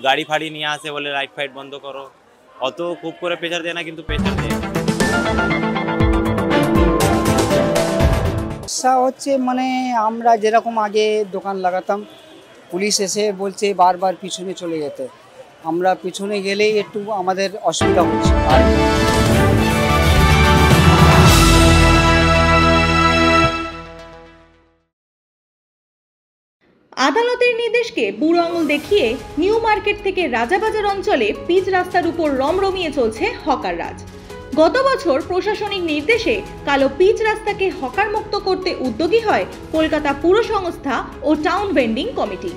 গাড়ি ফাড়ি নিয়ে আসে বলে লাইট ফাইট বন্ধ করো, অত খুব করে প্রেশার দেয় না, কিন্তু প্রেশার দেয়। সমস্যা হচ্ছে মানে আমরা যেরকম আগে দোকান লাগাতাম, পুলিশ এসে বলছে বারবার পিছনে চলে যেতে, আমরা পিছনে গেলেই একটু আমাদের অসুবিধা হচ্ছে। আর আদালতের নির্দেশকে বুড়ো আঙুল দেখিয়ে নিউ মার্কেট থেকে রাজাবাজার অঞ্চলে পিচ রাস্তার উপর রমরমিয়ে চলছে হকার রাজ। গত বছর প্রশাসনিক নির্দেশে কালো পিচ রাস্তাকে হকার মুক্ত করতে উদ্যোগী হয় কলকাতা পুর সংস্থা ও টাউন ভেন্ডিং কমিটি।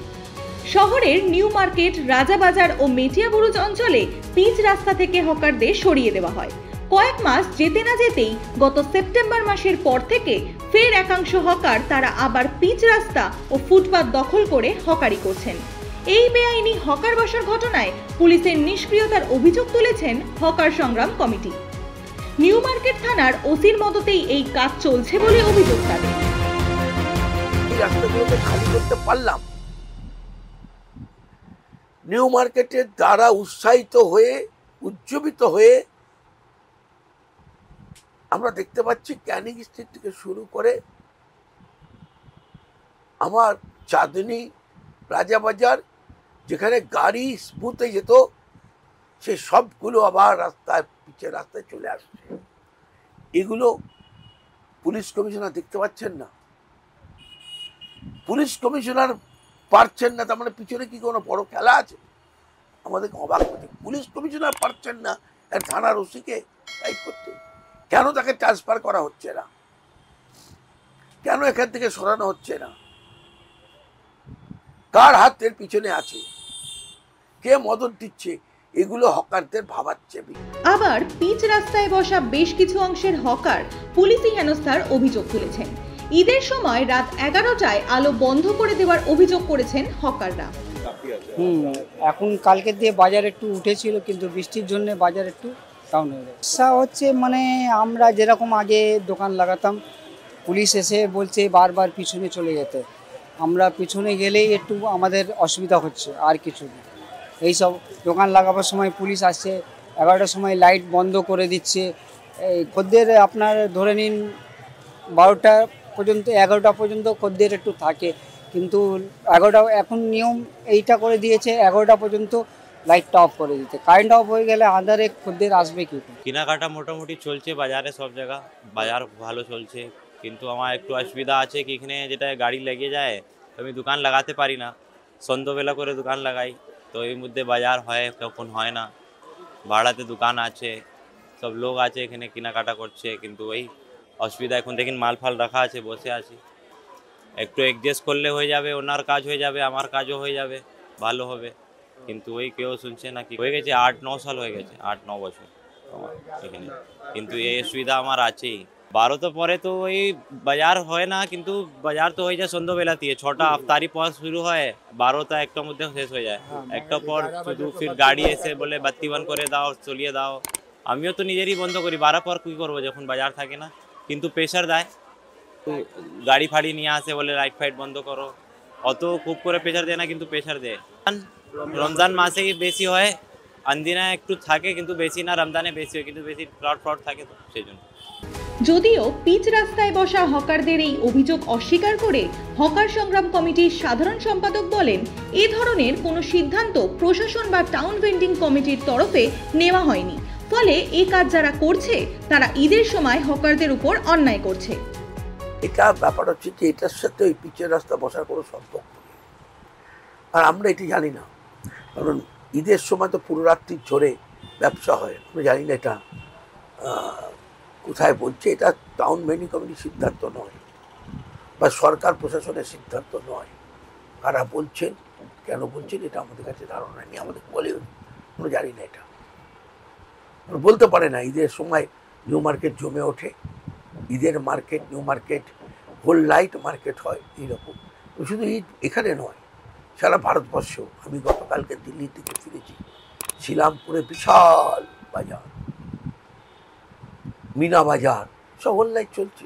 শহরের নিউ মার্কেট, রাজাবাজার ও মেটিয়াবুরুজ অঞ্চলে পিচ রাস্তা থেকে হকারদের সরিয়ে দেওয়া হয়। কয়েক মাস যেতে না যেতেই গত সেপ্টেম্বর মাসের পর থেকে ফের একাংশ হকার তারা আবার পিচ রাস্তা ও ফুটপাত দখল করে হকারি করছেন। এই বেআইনি হকার বসার ঘটনায় পুলিশের নিষ্ক্রিয়তার অভিযোগ তুলেছেন হকার সংগ্রাম কমিটি। নিউ মার্কেট থানার ওসির মদতেই এই কাজ চলছে বলে অভিযোগ তাদের। এই রাস্তাগুলোকে খালি করতে পারলাম নিউ মার্কেটের দ্বারা উৎসাহিত হয়ে, উজ্জীবিত হয়ে আমরা দেখতে পাচ্ছি ক্যানিং স্ট্রিট থেকে শুরু করে আমার চাঁদনী, রাজাবাজার, যেখানে গাড়ি স্মুথে যেত সে সবগুলো আবার রাস্তায়, পিচের রাস্তায় চলে আসছে। এগুলো পুলিশ কমিশনার দেখতে পাচ্ছেন না। পুলিশ কমিশনার পারছেন না, তার মানে পিছনে কি কোনো বড় খেলা আছে? আমাদেরকে অবাক করছে। পুলিশ কমিশনার পারছেন না থানার ওসিকে টাইপ করতে। কেন তাকে ট্রান্সফার করা হচ্ছে না? কেন এখান থেকে সরানো হচ্ছে না? কার হাতের পিছনে আছে? কে মদত দিচ্ছে? এগুলো হকারদের ভাবাচ্ছে। আবার পিচ রাস্তায় বসা বেশ কিছু অংশের হকার পুলিশি হেনস্থার অভিযোগ তুলেছেন। ঈদের সময় রাত 11টায় আলো বন্ধ করে দেওয়ার অভিযোগ করেছেন হকাররা। এখন কালকে দিয়ে বাজার একটু উঠেছিল, কিন্তু বৃষ্টির জন্য বাজার একটু ডাউন হয়ে গেছে। সমস্যা হচ্ছে মানে আমরা যেরকম আগে দোকান লাগাতাম, পুলিশ এসে বলছে বারবার পিছনে চলে যেতে, আমরা পিছনে গেলেই একটু আমাদের অসুবিধা হচ্ছে, আর কিছু না। এইসব দোকান লাগাবার সময় পুলিশ আসছে, 11টার সময় লাইট বন্ধ করে দিচ্ছে। এই খদ্দের আপনার ধরে নিন 12টা পর্যন্ত, 11টা পর্যন্ত খদ্দের একটু থাকে, কিন্তু 11টা এখন নিয়ম এইটা করে দিয়েছে 11টা পর্যন্ত লাইটটা অফ করে দিতে। কারেন্ট অফ হয়ে গেলে আন্ধারে খদ্দের আসবে কি? কেনাকাটা মোটামুটি চলছে বাজারে, সব জায়গা বাজার ভালো চলছে, কিন্তু আমার একটু অসুবিধা আছে কি এখানে যেটা গাড়ি লেগে যায় আমি দোকান লাগাতে পারি না। সন্ধ্যাবেলা করে দোকান লাগাই, তো এর মধ্যে বাজার হয় কখন হয় না। ভাড়াতে দোকান আছে, সব লোক আছে এখানে কেনাকাটা করছে, কিন্তু ওই অসুবিধা। এখন দেখেন মাল ফাল রাখা আছে, বসে আছি, একটু অ্যাডজাস্ট করলে হয়ে যাবে, ওনার কাজ হয়ে যাবে, আমার কাজও হয়ে যাবে, ভালো হবে। কিন্তু ওই কেউ শুনছে না। কি হয়ে গেছে 8-9 সাল হয়ে গেছে, 8-9 বছর আমার এখানে, কিন্তু এই অসুবিধা আমার আছেই। 12 পরে তো ওই বাজার হয় না, কিন্তু বাজার তো হয়ে যায় সন্ধ্যাবেলা দিয়ে, 6টা আফতারি পর শুরু হয়, 12টা 1টার মধ্যে শেষ হয়ে যায়। 1টার পর শুধু ফির গাড়ি এসে বলে বাতি বন্ধ করে দাও, চলিয়ে দাও। আমিও তো নিজেরই বন্ধ করি, 12 পর কী করবো যখন বাজার থাকে না। কিন্তু প্রেশার দেয়, গাড়ি ফাড়ি নিয়ে আসে বলে লাইট ফাইট বন্ধ করো, অত খুব করে প্রেশার দেয় না, কিন্তু প্রেশার দেয়। রমজান মাসে বেশি হয়, আন্দিনা একটু থাকে, কিন্তু বেশি না। রমজানে বেশি হয়, কিন্তু বেশি ফ্রড থাকে, তো সেই জন্য। যদিও পিচ রাস্তায় বসা হকারদের এই অভিযোগ অস্বীকার করে হকার সংগ্রাম কমিটির সাধারণ সম্পাদক বলেন, এ ধরনের কোনো সিদ্ধান্ত প্রশাসন বা টাউন ভেন্ডিং কমিটির তরফে নেওয়া হয়নি। ফলে এই কাজ যারা করছে তারা ঈদের সময় হকারদের উপর অন্যায় করছে। এটা ব্যাপার হচ্ছে যে এটার সাথে ওই পিচের রাস্তা বসার কোনো সম্পর্ক নেই, আর আমরা এটি জানি না। কারণ ঈদের সময় তো পুরো রাত্রি ঝরে ব্যবসা হয়, আমরা জানি না এটা কোথায় বলছে। এটা টাউন ভেন্ডিং কমিটির সিদ্ধান্ত নয়, বা সরকার প্রশাসনের সিদ্ধান্ত নয়। কারা বলছেন, কেন বলছেন, এটা আমাদের কাছে ধারণা নেই, আমাদের বলেও আমরা জানি না। এটা বলতে পারে না। ঈদের সময় নিউ মার্কেট জমে ওঠে, ঈদের মার্কেট, নিউ মার্কেট হোল লাইট মার্কেট হয় এইরকম। শুধু ঈদ এখানে নয়, সারা ভারতবর্ষ। আমি গতকালকে দিল্লি থেকে ফিরেছি, শ্রীরামপুরে বিশাল বাজার, মিনা বাজার, সব হোল লাইট চলছে।